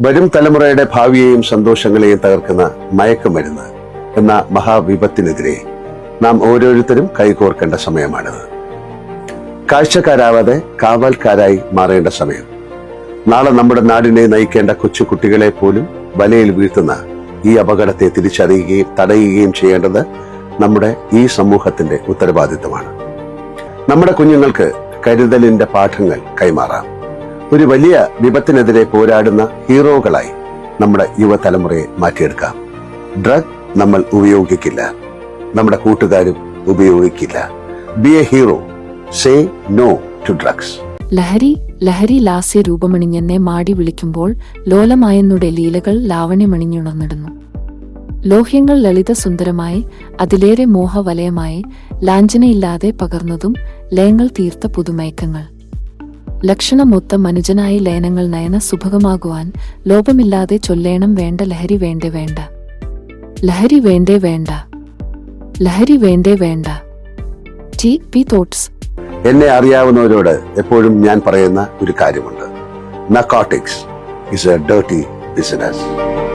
വരും തലമുറയുടെ ഭാവിയെയും സന്തോഷങ്ങളെയും തകർക്കുന്ന മയക്കുമരുന്ന് എന്ന മഹാവിപത്തിനെതിരെ നാം ഓരോരുത്തരും കൈകോർക്കേണ്ട സമയമാണിത്. കാഴ്ചക്കാരാവാതെ കാവൽക്കാരായി മാറേണ്ട സമയം. നാളെ നമ്മുടെ നാടിനെ നയിക്കേണ്ട കൊച്ചു കുട്ടികളെ പോലും വലയിൽ വീഴ്ത്തുന്ന ഈ അപകടത്തെ തിരിച്ചറിയുകയും തടയുകയും ചെയ്യേണ്ടത് നമ്മുടെ ഈ സമൂഹത്തിന്റെ ഉത്തരവാദിത്തമാണ്. നമ്മുടെ കുഞ്ഞുങ്ങൾക്ക് കരുതലിന്റെ പാഠങ്ങൾ കൈമാറാം. ഒരു വലിയ വിപത്തിനെതിരെ പോരാടുന്ന ഹീറോകളായി നമ്മുടെ യുവതലമുറയെ മാറ്റിയെടുക്കാം. ഡ്രഗ് നമ്മൾ ഉപയോഗിക്കില്ല, നമ്മുടെ കൂട്ടുകാരും ഉപയോഗിക്കില്ല. Be a hero, say no to drugs. ലഹരി ലാസ്യ രൂപമണിഞ്ഞെന്നെ മാടി വിളിക്കുമ്പോൾ ലോലമായെന്നുടെ ലീലകൾ ലാവണ്യമണിഞ്ഞുണർന്നിടുന്നു. ലോഹ്യങ്ങൾ ലളിത സുന്ദരമായി, അതിലേറെ മോഹവലയമായി, ലാഞ്ചനയില്ലാതെ പകർന്നതും ലയങ്ങൾ തീർത്ത പുതുമയക്കങ്ങൾ. ലക്ഷണമൊത്ത മനുജനായി ലയനങ്ങൾ നയന സുഭഗമാകുവാൻ ലോപമില്ലാതെ ചൊല്ലേണം വേണ്ട ലഹരി വേണ്ടേ വേണ്ട, ലഹരി വേണ്ടേ വേണ്ട, ലഹരി വേണ്ടേ വേണ്ട. T thoughts. എന്നെ അറിയാവുന്നവരോട് എപ്പോഴും ഞാൻ പറയുന്ന ഒരു കാര്യമുണ്ട്. Narcotics is a dirty business.